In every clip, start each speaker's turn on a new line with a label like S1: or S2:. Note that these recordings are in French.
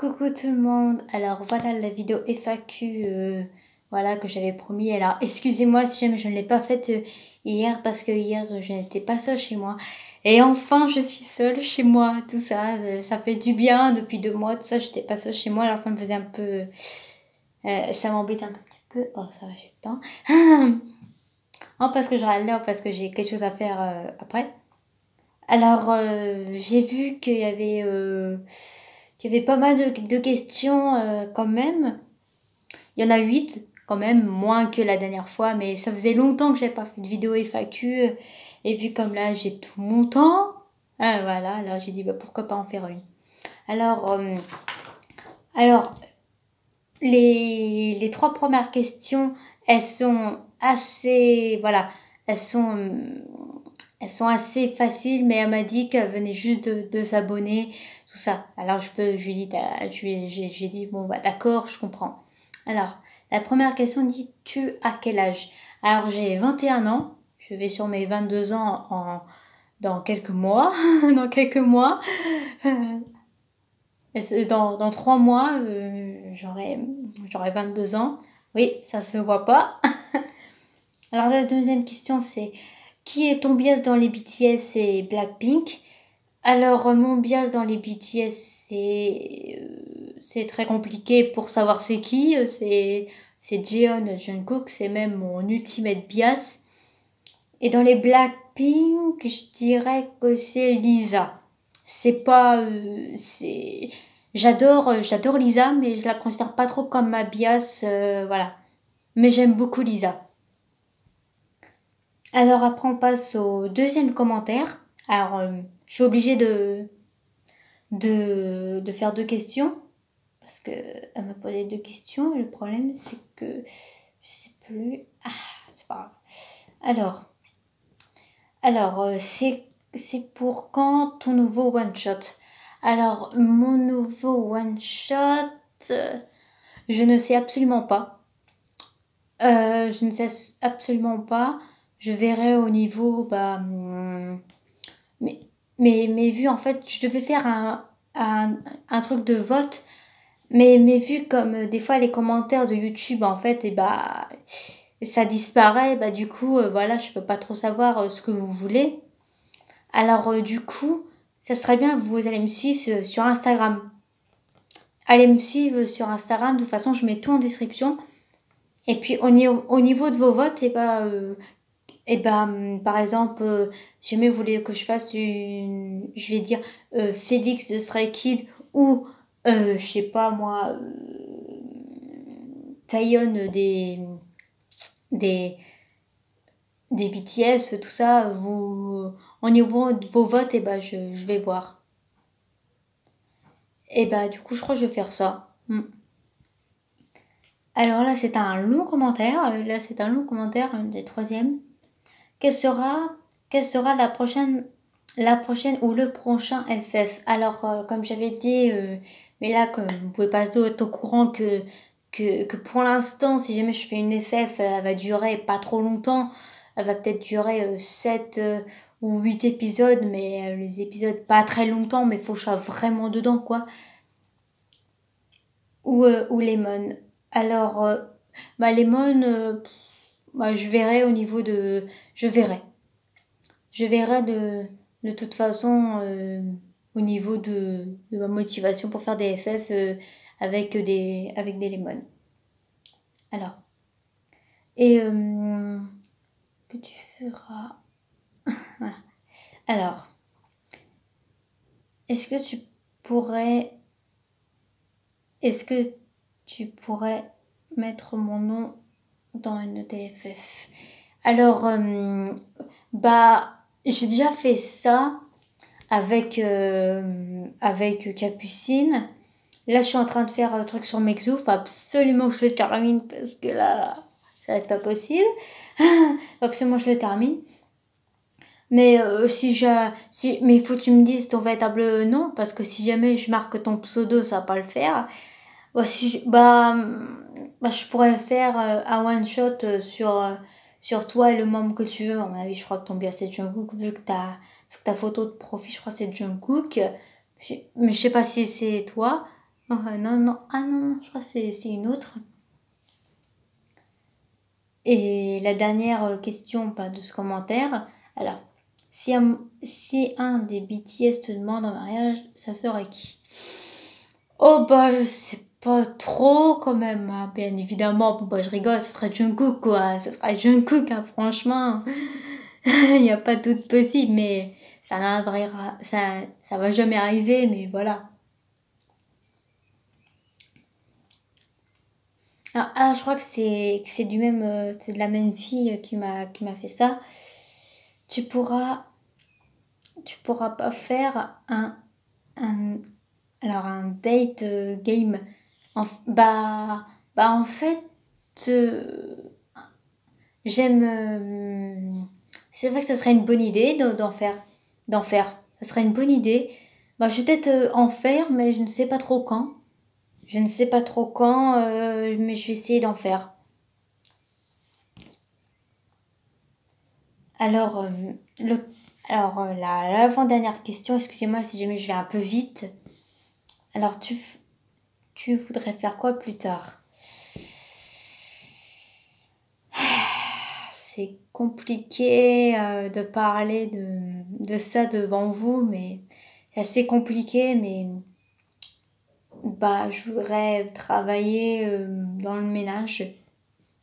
S1: Coucou tout le monde, alors voilà la vidéo FAQ voilà, que j'avais promis. Alors excusez-moi si jamais je ne l'ai pas faite hier parce que hier je n'étais pas seule chez moi. Et enfin je suis seule chez moi, tout ça, ça fait du bien depuis 2 mois, tout ça, j'étais pas seule chez moi, alors ça me faisait un peu... ça m'embête un tout petit peu. Oh ça va, j'ai le temps. Non parce que je râle, parce que j'ai quelque chose à faire après. Alors j'ai vu qu'il y avait pas mal de questions quand même. Il y en a 8 quand même, moins que la dernière fois, mais ça faisait longtemps que j'avais pas fait de vidéo FAQ. Et vu comme là j'ai tout mon temps, voilà, alors j'ai dit bah, pourquoi pas en faire une. Alors les 3 premières questions, elles sont assez, voilà, elles sont assez faciles, mais elle m'a dit qu'elle venait juste de s'abonner, tout ça. Alors je lui ai dit, j'ai dit bon bah d'accord, je comprends. Alors la première question dit, tu as quel âge? Alors j'ai 21 ans, je vais sur mes 22 ans dans quelques mois, dans quelques mois. Dans 3 mois, j'aurai 22 ans. Oui, ça se voit pas. Alors la deuxième question c'est, qui est ton bias dans les BTS et Blackpink? Alors mon bias dans les BTS c'est très compliqué pour savoir c'est qui. C'est Jeon Jungkook, c'est même mon ultimate bias. Et dans les Blackpink, je dirais que c'est Lisa. C'est pas j'adore Lisa, mais je la considère pas trop comme ma bias, voilà. Mais j'aime beaucoup Lisa. Alors après on passe au deuxième commentaire. Alors je suis obligée de faire 2 questions parce que elle m'a posé 2 questions et le problème c'est que je sais plus. Ah, c'est pas grave. Alors c'est pour quand ton nouveau one shot? Alors mon nouveau one shot, je ne sais absolument pas. Je ne sais absolument pas. Je verrai au niveau mais vu en fait je devais faire un truc de vote, mais vu comme des fois les commentaires de YouTube en fait et ça disparaît, du coup voilà, je peux pas trop savoir ce que vous voulez. Alors du coup ça serait bien, vous allez me suivre sur Instagram. Allez me suivre sur Instagram, de toute façon je mets tout en description. Et puis au niveau de vos votes, par exemple, si jamais vous voulez que je fasse je vais dire Félix de Stray Kid ou je sais pas moi, Taeyeon des des BTS, tout ça, au niveau de vos votes, je vais voir. Du coup, je crois que je vais faire ça. Alors là, c'est un long commentaire. Un des troisièmes. Quelle sera la prochaine ou le prochain FF? Alors, comme j'avais dit, mais là, comme vous pouvez pas être au courant que pour l'instant, si jamais je fais une FF, elle va durer pas trop longtemps. Elle va peut-être durer 7 ou 8 épisodes, mais les épisodes pas très longtemps, mais faut que je sois vraiment dedans, quoi. Ou Lemon. Alors, Lemon, je verrai au niveau de... Je verrai. Je verrai de toute façon au niveau de ma motivation pour faire des FF avec des lemons. Alors, et que tu feras. Voilà. Alors, est-ce que tu pourrais mettre mon nom dans une TFF? Alors, j'ai déjà fait ça avec Capucine. Là, je suis en train de faire un truc sur Mexo. Faut absolument que je le termine parce que là, ça va être pas possible. Faut absolument que je le termine. Mais mais il faut que tu me dises ton véritable nom parce que si jamais je marque ton pseudo, ça va pas le faire. Je pourrais faire un one shot sur toi et le membre que tu veux. À mon avis, je crois que ton bien c'est Jungkook vu que ta photo de profil, je crois que c'est Jungkook. Mais je sais pas si c'est toi. Oh, non, non. Ah non, non, je crois que c'est une autre. Et la dernière question bah, de ce commentaire. Alors, si un des BTS te demande en mariage, ça serait qui? Oh bah je sais pas trop quand même, hein. Bien évidemment, bon, bah, je rigole, ce serait Jungkook quoi, ce serait Jungkook hein, franchement, il n'y a pas de doute possible, mais ça va jamais arriver, mais voilà. Je crois que c'est du même, c'est de la même fille qui m'a fait ça. Tu pourras, tu pourras pas faire un, alors un date game. Bah en fait, euh, j'aime. C'est vrai que ça serait une bonne idée d'en faire. D'en faire. Ça serait une bonne idée. Bah, je vais peut-être en faire, mais je ne sais pas trop quand. Je ne sais pas trop quand, mais je vais essayer d'en faire. Alors, le, l'avant-dernière question, excusez-moi si jamais je vais un peu vite. Alors, tu voudrais faire quoi plus tard? C'est compliqué de parler de ça devant vous, mais c'est assez compliqué, mais bah, je voudrais travailler dans le ménage.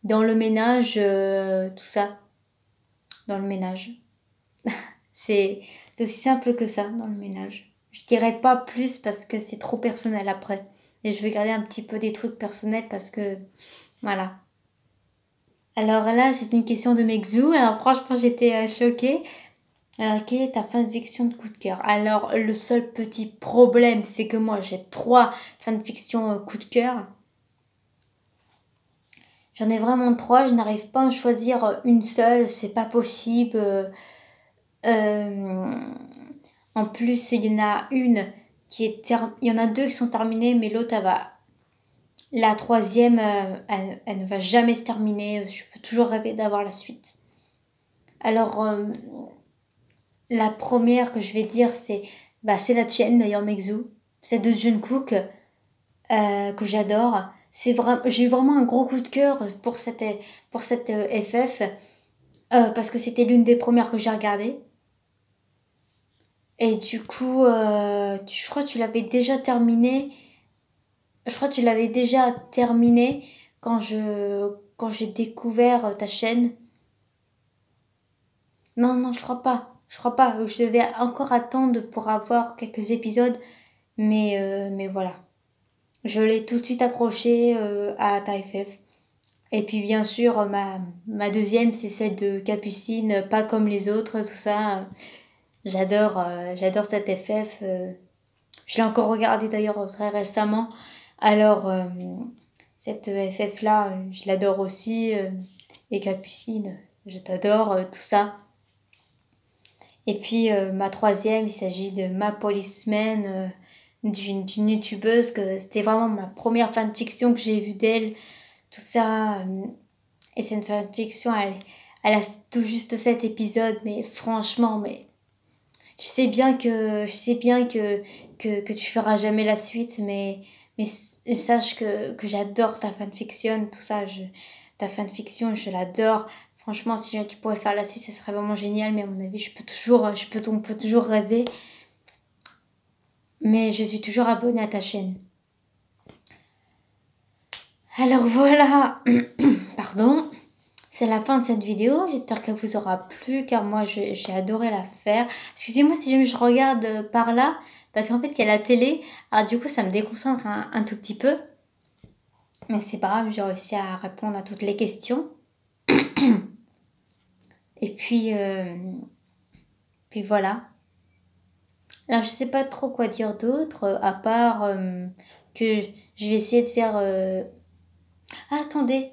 S1: Dans le ménage, tout ça, dans le ménage. C'est c'est aussi simple que ça, dans le ménage. Je dirais pas plus parce que c'est trop personnel après. Et je vais garder un petit peu des trucs personnels parce que, voilà. Alors là, c'est une question de Mexou. Alors franchement, j'étais choquée. Alors, quelle est ta fanfiction de coup de cœur? Alors, le seul petit problème, c'est que moi, j'ai 3 fanfictions coup de cœur. J'en ai vraiment 3, je n'arrive pas à en choisir une seule, c'est pas possible. Euh, En plus, il y en a une il y en a 2 qui sont terminées, mais l'autre, elle va. La troisième, elle ne va jamais se terminer. Je peux toujours rêver d'avoir la suite. Alors, la première que je vais dire, c'est la tienne d'ailleurs, Mexu. C'est de Jungkook que j'adore. J'ai eu vraiment un gros coup de cœur pour cette FF parce que c'était l'une des premières que j'ai regardées. Et du coup, je crois que tu l'avais déjà terminé. Je crois que tu l'avais déjà terminé quand j'ai découvert ta chaîne. Non, non, je crois pas. Je crois pas. Je devais encore attendre pour avoir quelques épisodes. Mais voilà. Je l'ai tout de suite accroché à ta FF. Et puis bien sûr, ma deuxième, c'est celle de Capucine, pas comme les autres, tout ça. J'adore cette FF. Je l'ai encore regardée d'ailleurs très récemment. Alors, cette FF-là, je l'adore aussi. Et Capucine, je t'adore, tout ça. Et puis ma troisième, il s'agit de Ma Policeman, d'une youtubeuse que c'était vraiment ma première fanfiction que j'ai vue d'elle, tout ça. Et cette fanfiction, elle a tout juste 7 épisodes, mais franchement, mais je sais bien que tu feras jamais la suite, mais sache que j'adore ta fanfiction, tout ça, ta fanfiction, je l'adore. Franchement, si tu pourrais faire la suite, ce serait vraiment génial, mais à mon avis, on peut toujours rêver. Mais je suis toujours abonnée à ta chaîne. Alors voilà, pardon, c'est la fin de cette vidéo. J'espère qu'elle vous aura plu, car moi, j'ai adoré la faire. Excusez-moi si je regarde par là, parce qu'en fait, il y a la télé. Alors du coup, ça me déconcentre un tout petit peu. Mais c'est pas grave, j'ai réussi à répondre à toutes les questions. Et puis voilà. Alors je sais pas trop quoi dire d'autre, à part que je vais essayer de faire... Ah, attendez.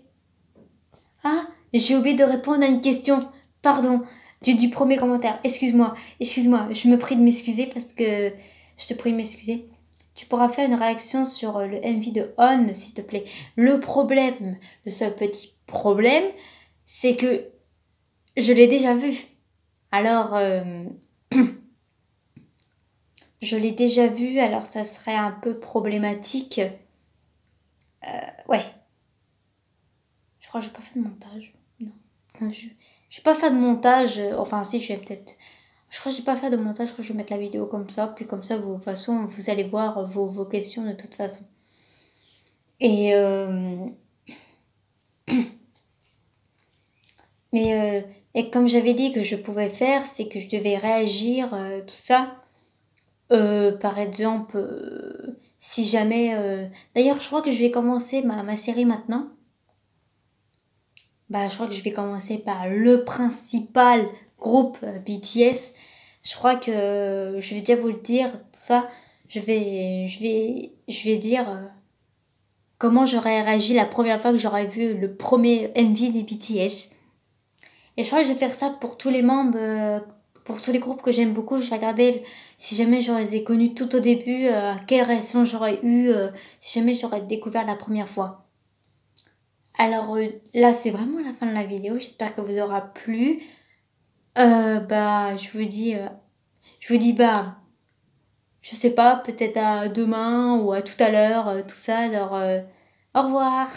S1: Ah, j'ai oublié de répondre à une question. Pardon, du premier commentaire. Excuse-moi, je me prie de m'excuser parce que... Je te prie de m'excuser. Tu pourras faire une réaction sur le MV de On, s'il te plaît. Le seul petit problème, c'est que je l'ai déjà vu. Alors, je l'ai déjà vu, alors ça serait un peu problématique. Ouais, je crois que j'ai pas fait de montage. Non, non, j'ai pas fait de montage. Enfin, si, je vais peut-être. Je crois que j'ai pas fait de montage. Je crois que je vais mettre la vidéo comme ça. Puis comme ça, de toute façon, vous allez voir vos questions de toute façon. Et et comme j'avais dit que je pouvais faire, c'est que je devais réagir, tout ça. Par exemple, si jamais... D'ailleurs, je crois que je vais commencer ma série maintenant. Bah, je crois que je vais commencer par le principal groupe BTS. Je crois que je vais déjà vous le dire, ça. Je vais dire comment j'aurais réagi la première fois que j'aurais vu le premier MV des BTS. Et je crois que je vais faire ça pour tous les membres, pour tous les groupes que j'aime beaucoup. Je vais regarder si jamais j'aurais les ai connus tout au début, quelle réaction j'aurais eu, si jamais j'aurais découvert la première fois. Alors là, c'est vraiment la fin de la vidéo. J'espère que vous aura plu. Bah, je vous dis bah, je sais pas, peut-être à demain ou à tout à l'heure, tout ça. Alors, au revoir.